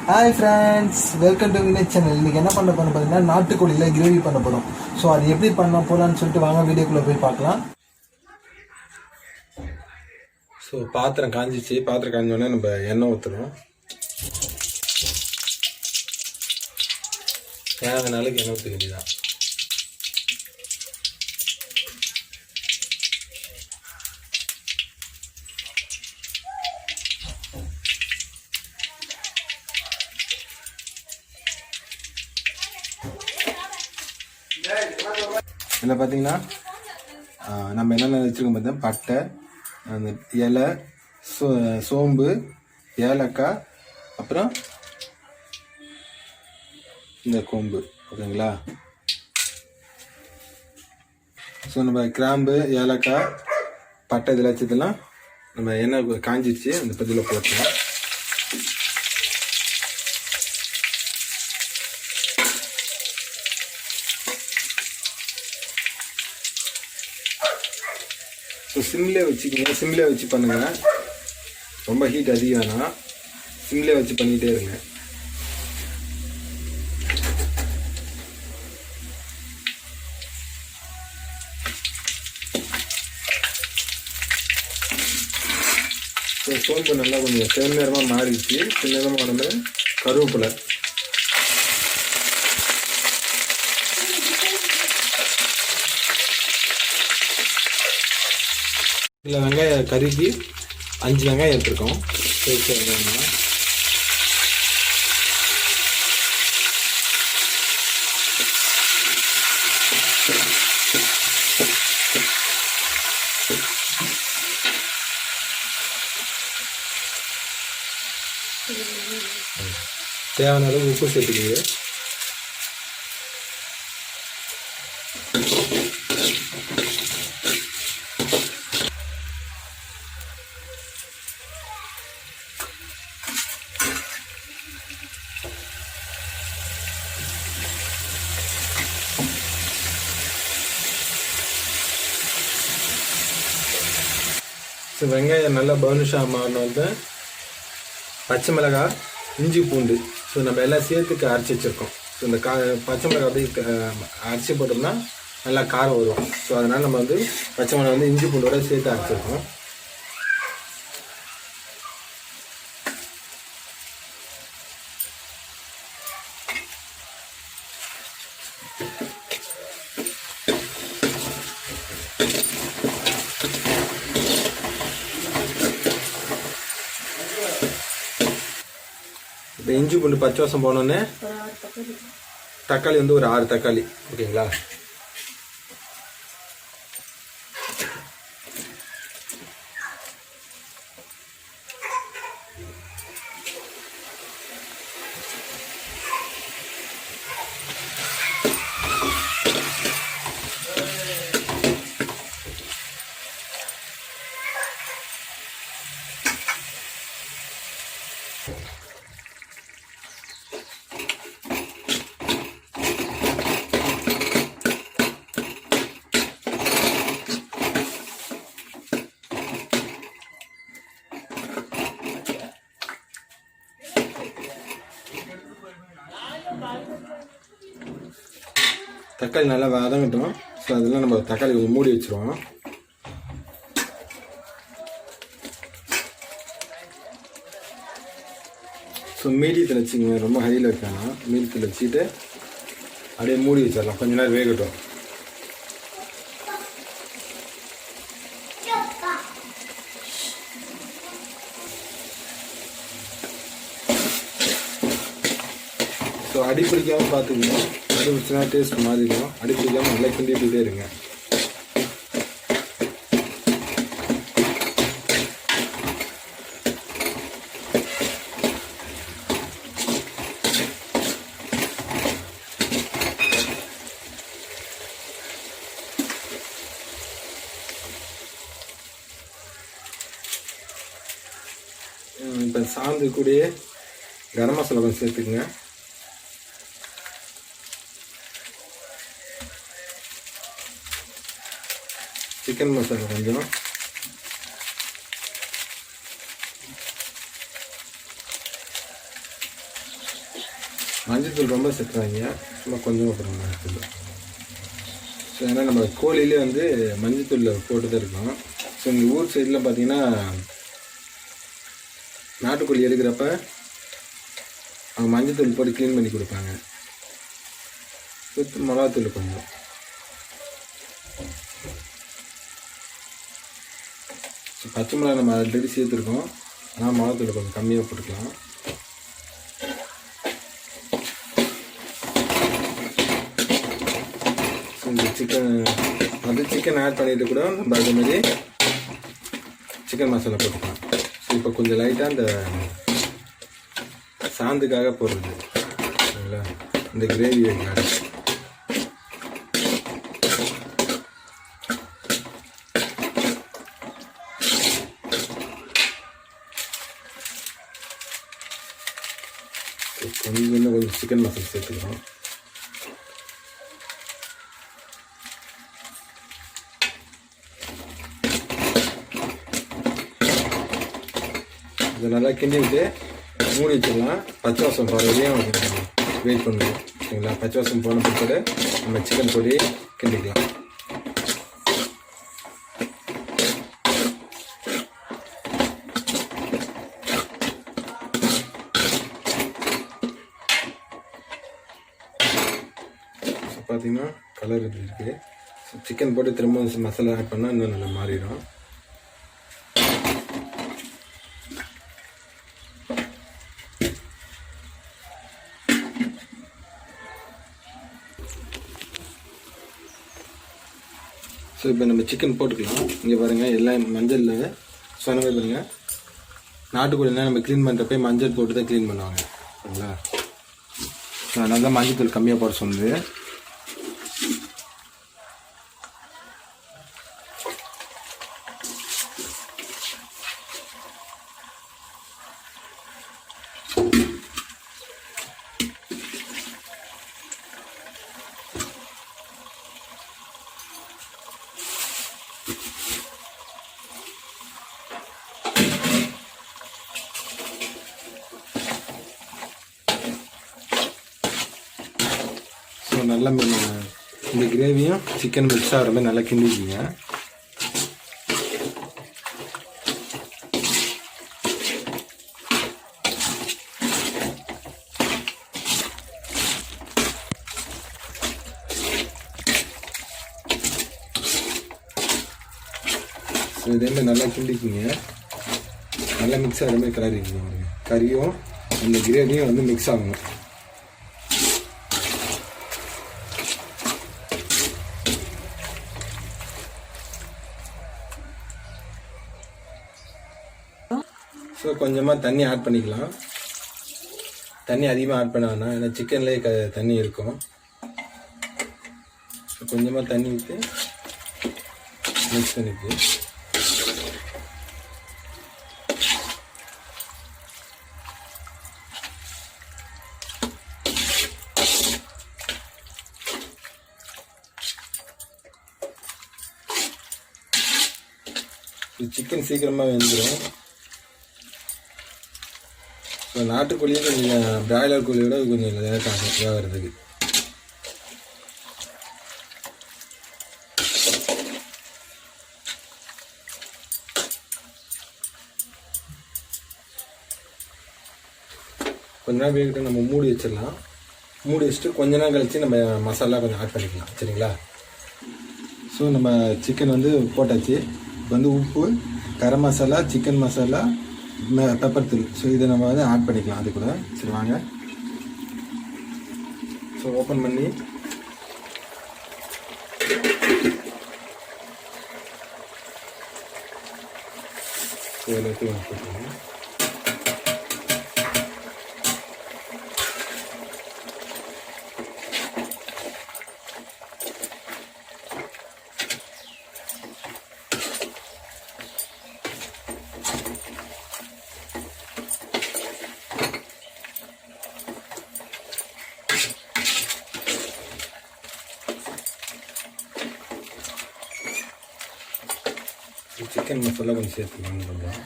Hi friends, welcome to village channel. இன்றைக்கி என்ன பண்ண பார்த்தீங்கன்னா நாட்டுக்கோழியில் கிரேவி பண்ண போகிறோம். ஸோ அது எப்படி பண்ண போகலான்னு சொல்லிட்டு வாங்க வீடியோக்குள்ளே போய் பார்க்கலாம். ஸோ பாத்திரம் காஞ்சிச்சு. பாத்திரம் காஞ்சோடனே நம்ம எண்ணெய் ஊற்றணும். தேவையான நாளைக்கு எண்ணெய் ஊற்ற வேண்டியதான். இதில் பார்த்தீங்கன்னா நம்ம என்னென்ன வச்சுருக்கோம் பார்த்தீங்கன்னா பட்டை, அந்த இலை, சோம்பு, ஏலக்காய், அப்புறம் இந்த கொம்பு. ஓகேங்களா? ஸோ நம்ம கிராம்பு, ஏலக்காய், பட்டை இதில் வச்சதெல்லாம் நம்ம எண்ணெய் காஞ்சிடுச்சு. அந்த பதில் போட்டோம். ஸோ சிம்லேயே வச்சுக்கோங்க. சிம்லேயே வச்சு பண்ணுங்க. ரொம்ப ஹீட் அதிகம்னா சிம்லேயே வச்சு பண்ணிகிட்டே இருங்க. ஸோ சோம்பு நல்லா கொஞ்சம் செந்நேரமாக மாறிடுச்சு. செந்நேரமாக உடம்பு கருவேப்பிலை, இல்லை வெங்காயம் கருகி 5 வெங்காயம் எடுத்துருக்கோம். வெங்காயம் தேவையான அளவு உப்பு சேர்த்துக்குங்க. ஸோ வெங்காயம் நல்லா பர்னிஷாக மாறின வந்து பச்சை மிளகாய், இஞ்சி, பூண்டு, ஸோ நம்ம எல்லாம் சேர்த்துக்கு அரைச்சி வச்சுருக்கோம். ஸோ இந்த பச்சை மிளகாய் அப்படியே அரைச்சி போட்டோம்னா நல்லா காரம் வரும். ஸோ அதனால் நம்ம வந்து பச்சை மிளகாய் வந்து இஞ்சி பூண்டோட சேர்த்து அரைச்சிருக்கோம். இப்போ இஞ்சி பூண்டு பச்சை வாசம் போனோடனே தக்காளி வந்து ஒரு 6 தக்காளி. ஓகேங்களா? தக்காளி நல்லா வதங்கட்டும். ஸோ அதெல்லாம் நம்ம தக்காளி கொஞ்சம் மூடி வச்சுருவோம். ஸோ மீடியத்தில் வச்சுக்கோங்க, ரொம்ப ஹையில் வைக்கணும். மீடியத்தில் வச்சுட்டு அப்படியே மூடி வச்சிடலாம். கொஞ்ச நேரம் வேகட்டும். ஸோ அடி பிடிக்காமல் பார்த்துக்கணும். அடி பிடிச்சினா டேஸ்ட் மாதிரி இருக்கும். அடி பிடிக்காமல் நல்லா கிண்டிகிட்டே இருங்க. இப்போ சாந்து கூடயே கரம் மசாலா கொஞ்சம் சேர்த்துக்குங்க. சிக்கன் மசாலா கொஞ்சம், மஞ்சத்தூள் ரொம்ப சேர்த்துறாங்க, சும்மா கொஞ்சமாக போடுறோம் மஞ்சத்தூள். ஸோ ஏன்னா நம்ம கோழிலே வந்து மஞ்சத்தூள் போட்டு தான் இருக்கோம். ஸோ எங்கள் ஊர் சைடில் பார்த்தீங்கன்னா நாட்டுக்கோழி எடுக்கிறப்ப அவங்க மஞ்சத்தூள் போட்டு க்ளீன் பண்ணி கொடுப்பாங்க. மிளகாத்தூள் கொஞ்சம். ஸோ பச்சை மிளகா நம்ம ஆல்ரெடி சேர்த்துருக்கோம், ஆனால் மிளகாத்தூள் கொஞ்சம் கம்மியாக போட்டுக்கலாம். ஸோ இந்த சிக்கன் ஆட் பண்ணிட்டு கூட நம்ம அதேமாதிரி சிக்கன் மசாலா போட்டுக்கலாம். ஸோ இப்போ கொஞ்சம் லைட்டாக இந்த சாந்துக்காக போடுறது சரிங்களா, இந்த கிரேவி வைக்காது. கொஞ்சம் சிக்கன் மசாலா சேர்த்துக்கிறோம். இதை நல்லா கிண்டி விட்டு மூடி வச்சிடலாம். பச்சை வாசம் போகிற வரையும் வெயிட் பண்ணுவோம் சரிங்களா. பச்சை வாசம் போன பிற்பாடு நம்ம சிக்கன் பொடி கிண்டிக்கலாம். பார்த்தீங்கன்னா கலர் இருக்குது. சிக்கன் போட்டு திரும்ப மசாலா ஆட் பண்ணால் இன்னும் நல்லா மாறிடும். ஸோ இப்போ நம்ம சிக்கன் போட்டுக்கலாம். இங்கே பாருங்கள் எல்லாம் மஞ்சளில் சொன்னவே பாருங்கள், நாட்டுக்கோழிலாம் நம்ம க்ளீன் பண்ணுறப்ப மஞ்சள் போட்டு தான் க்ளீன் பண்ணுவாங்க சரிங்களா. ஸோ அதனால தான் மஞ்சள் தூள் கம்மியாக போட சொன்னது. ஸோ நல்லா இந்த கிரேவியும் சிக்கன் மிக்ஸ் ஆகிற மாதிரி நல்லா கிண்டிக்கிங்க. ஸோ இதே நல்லா கிண்டிக்கிங்க, நல்லா மிக்ஸ் ஆகிற மாதிரி கிளறிக்கிங்க. கறியும் அந்த கிரேவியும் வந்து மிக்ஸ் ஆகணும். ஸோ கொஞ்சமாக தண்ணி ஆட் பண்ணிக்கலாம். தண்ணி அதிகமாக ஆட் பண்ண வேணாம், ஏன்னா சிக்கன்லேயே தண்ணி இருக்கும். ஸோ கொஞ்சமாக தண்ணி ஊற்றி மிக்ஸ் பண்ணிட்டு சிக்கன் சீக்கிரமாக வெந்துடும். ஸோ நாட்டுக்கோழியும் கொஞ்சம் பிராய்லர் கோழியோட கொஞ்சம் லேட் ஆகும் வேகிறதுக்கு. கொஞ்ச நேரம் வேகிட்டு நம்ம மூடி வச்சிடலாம். மூடி வச்சுட்டு கொஞ்ச நேரம் கழித்து நம்ம மசாலா கொஞ்சம் ஆட் பண்ணிக்கலாம் சரிங்களா. ஸோ நம்ம சிக்கன் வந்து போட்டாச்சு. இப்போ வந்து உப்பு, கரம் மசாலா, சிக்கன் மசாலா, பெப்பர் தூள். ஸோ இதை நம்ம வந்து ஆட் பண்ணிக்கலாம் அது கூட. சரி வாங்க. ஸோ ஓப்பன் பண்ணி எல்லாத்தையும் போட்டுக்கலாம். சிக்கன் மசாலா கொஞ்சம் சேர்த்துக்கலாம் கொஞ்சம்.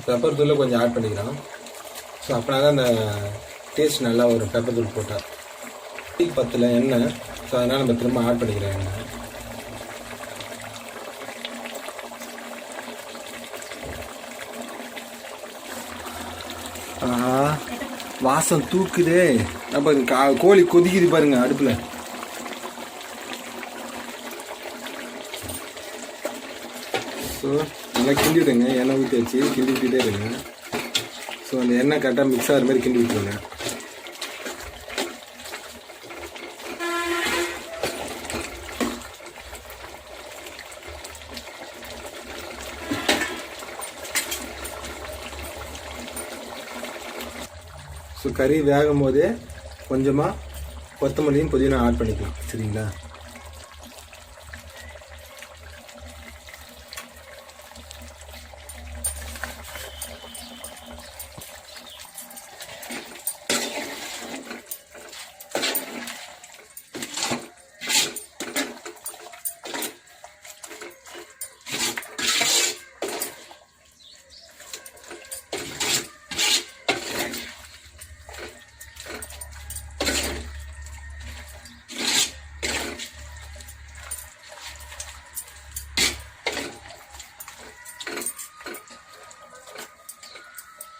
பெப்பர் தூளை கொஞ்சம் ஆட் பண்ணிக்கலாம். ஸோ அப்படின்னா தான் அந்த டேஸ்ட் நல்லா வரும் பெப்பர் தூள் போட்டால். பத்தில் எண்ணெய், ஸோ அதனால் நம்ம திரும்ப ஆட் பண்ணிக்கிறோம் எண்ணெய். வாசம் தூக்குதே. அப்போ கோழி கொதிக்குது பாருங்க அடுப்பில். ஸோ நல்லா கிண்டி விடுங்க. எண்ணெய் ஊற்றி வச்சு கிண்டி விட்டுட்டே இருங்க. ஸோ அந்த எண்ணெய் கரெக்டாக மிக்ஸ் ஆகிற மாதிரி கிண்டி விட்டுருங்க. ஸோ கறி வேகும் போதே கொஞ்சமாக கொத்தமல்லியும் புதினா ஆட் பண்ணிக்கலாம். சரிங்களா?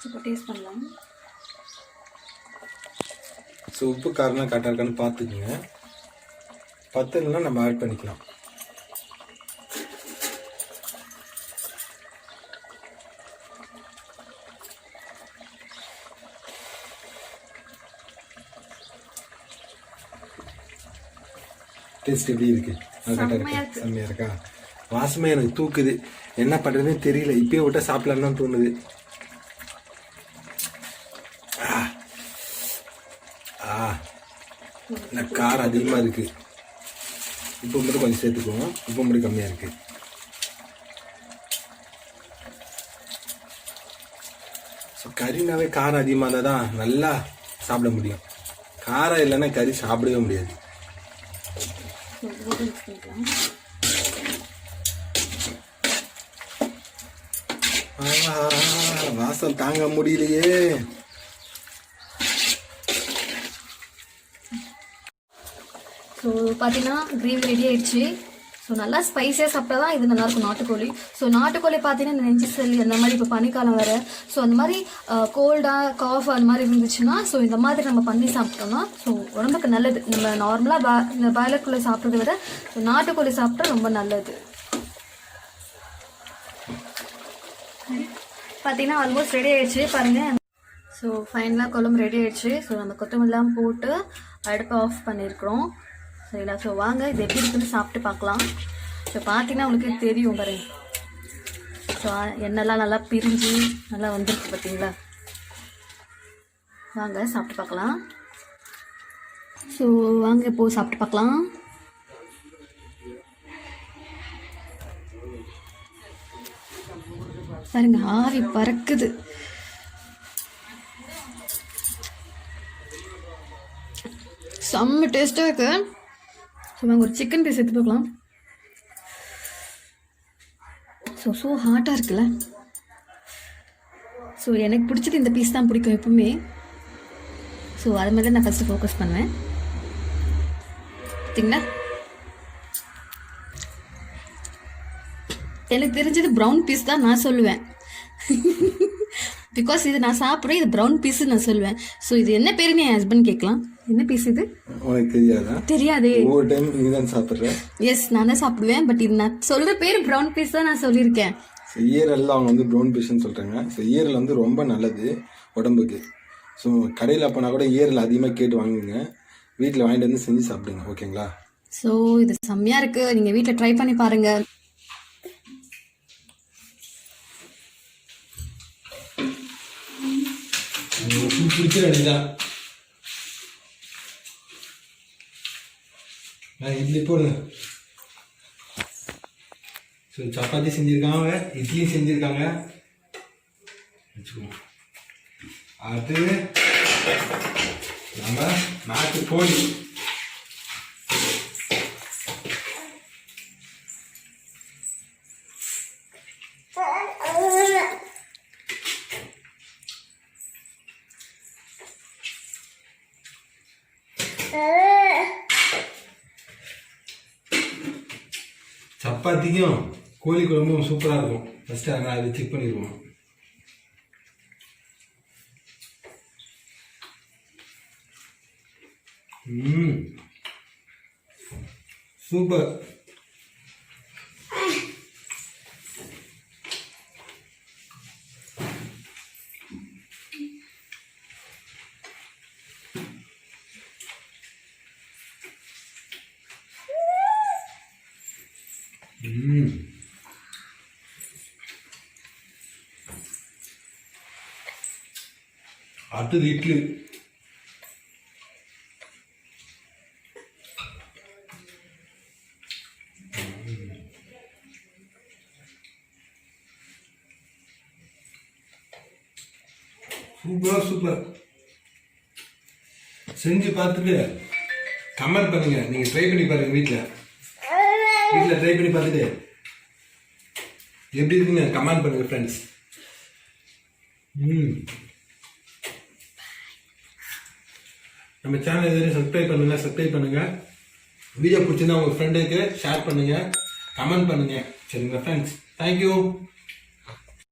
இப்போ டேஸ்ட் பண்ணலாம். ஸோ உப்பு காரம்லாம் கரெக்டாக இருக்கான்னு பார்த்துக்குங்க. பத்துலனா நம்ம ஆட் பண்ணிக்கலாம். டேஸ்ட் எப்படி இருக்கு? கரெக்டாக இருக்கு. செம்மையாக இருக்கா? வாசமே எனக்கு தூக்குது. என்ன பண்ணுறதுன்னு தெரியல. இப்பயே விட்டால் சாப்பிடலான்னு தான் தோணுது. காரம் அதிகமாக இருக்குது. உப்பு மட்டும் கொஞ்சம் சேர்த்துக்குவோம். உப்பு மட்டும் கம்மியாக இருக்குது. ஸோ கறினாவே காரம் அதிகமாக இருந்தால் தான் நல்லா சாப்பிட முடியும். காரம் இல்லைன்னா கறி சாப்பிடவே முடியாது. வாசம் தாங்க முடியலையே. ஸோ பார்த்தீங்கன்னா கிரேவி ரெடி ஆயிடுச்சு. ஸோ நல்லா ஸ்பைஸியாக சாப்பிட்டா தான் இது நல்லாயிருக்கும் நாட்டுக்கோழி. ஸோ நாட்டுக்கோழி பார்த்தீங்கன்னா நெஞ்சு சளி அந்த மாதிரி இப்போ பனிக்காலம் வேறு. ஸோ அந்த மாதிரி கோல்டாக காஃப் அந்த மாதிரி இருந்துச்சுன்னா ஸோ இந்த மாதிரி நம்ம பண்ணி சாப்பிட்டோம்னா ஸோ உடம்புக்கு நல்லது. நம்ம நார்மலாக இந்த பாய்லர் கோழி சாப்பிட்றத விட ஸோ நாட்டுக்கோழி சாப்பிட்டா ரொம்ப நல்லது. பார்த்தீங்கன்னா ஆல்மோஸ்ட் ரெடி ஆயிடுச்சு பாருங்கள். ஸோ ஃபைனலாக குழம்பு ரெடி ஆயிடுச்சு. ஸோ நம்ம கொத்தமல்லாம் போட்டு அடுப்பை ஆஃப் பண்ணியிருக்கிறோம். சரிங்களா? ஸோ வாங்க இது எப்படி இருக்குன்னு சாப்பிட்டு பார்க்கலாம். ஸோ பார்த்தீங்கன்னா உங்களுக்கு தெரியும் பாருங்க. ஸோ எண்ணெய்லாம் நல்லா பிரிஞ்சு நல்லா வந்துருக்கு பார்த்தீங்களா? வாங்க சாப்பிட்டு பார்க்கலாம். ஸோ வாங்க இப்போது சாப்பிட்டு பார்க்கலாம். பாருங்க ஆவி பறக்குது. செம்ம டேஸ்ட்டாக இருக்கு. ஸோ நாங்கள் ஒரு சிக்கன் பீஸ் எடுத்து பார்க்கலாம். ஸோ ஹாட்டாக இருக்குல்ல. ஸோ எனக்கு பிடிச்சது இந்த பீஸ் தான் பிடிக்கும் எப்பவுமே. ஸோ அது மாதிரி தான் நான் ஃபஸ்ட்டு ஃபோக்கஸ் பண்ணுவேன். பார்த்தீங்களா? எனக்கு தெரிஞ்சது ப்ரௌன் பீஸ் தான் நான் சொல்லுவேன். பிகாஸ் இது நான் சாப்பிட்றேன். இது ப்ரௌன் பீஸ் நான் சொல்லுவேன். ஸோ இது என்ன பேருன்னு என் ஹஸ்பண்ட் கேட்கலாம். என்ன பீஸ் இது? உனக்கு தெரியாதா? தெரியாதே. ஒவ்வொரு டைம் நீ தான் சாப்பிட்றேன். எஸ் நான் தான் சாப்பிடுவேன். பட் இது நான் சொல்கிற பேர் ப்ரௌன் பீஸ் தான் நான் சொல்லியிருக்கேன். ஈரல் அவங்க வந்து ப்ரௌன் பீஸ்ன்னு சொல்கிறாங்க. ஸோ ஈரல் வந்து ரொம்ப நல்லது உடம்புக்கு. ஸோ கடையில் போனால் கூட ஈரல் அதிகமாக கேட்டு வாங்குங்க. வீட்டில் வாங்கிட்டு வந்து செஞ்சு சாப்பிடுங்க. ஓகேங்களா? ஸோ இது செம்மையாக இருக்குது. நீங்கள் வீட்டில் ட்ரை பண்ணி பாருங்கள். பிடிக்கிற அடிதான். இட்லி போடுங்க. ஸோ சப்பாத்தி செஞ்சுருக்காங்க, இட்லியும் செஞ்சுருக்காங்க. வச்சுக்கோங்க. அது நம்ம நாட்டுக்கோழி. சப்பாத்திக்கும் கோழி குழம்பும் சூப்பராக இருக்கும். ஃபஸ்ட்டு அதை அதை செக் பண்ணிடுவோம். சூப்பர். அடுத்தது இட்லி. Super super. செஞ்சு பார்த்துட்டு கமெண்ட் பண்ணுங்க. நீங்க ட்ரை பண்ணி பாருங்க. வீட்டில் ட்ரை பண்ணி பார்த்துட்டு எப்படி இருக்குன்னு கமெண்ட் பண்ணுங்க ஃப்ரெண்ட்ஸ். நம்ம சேனல் எதுவும் சப்ஸ்கிரைப் பண்ணுங்க. வீடியோ பிடிச்சிருந்தா உங்க ஃப்ரெண்டுக்கு ஷேர் பண்ணுங்க, கமெண்ட் பண்ணுங்க. சரிங்களா ஃப்ரெண்ட்ஸ்? தேங்க்யூ.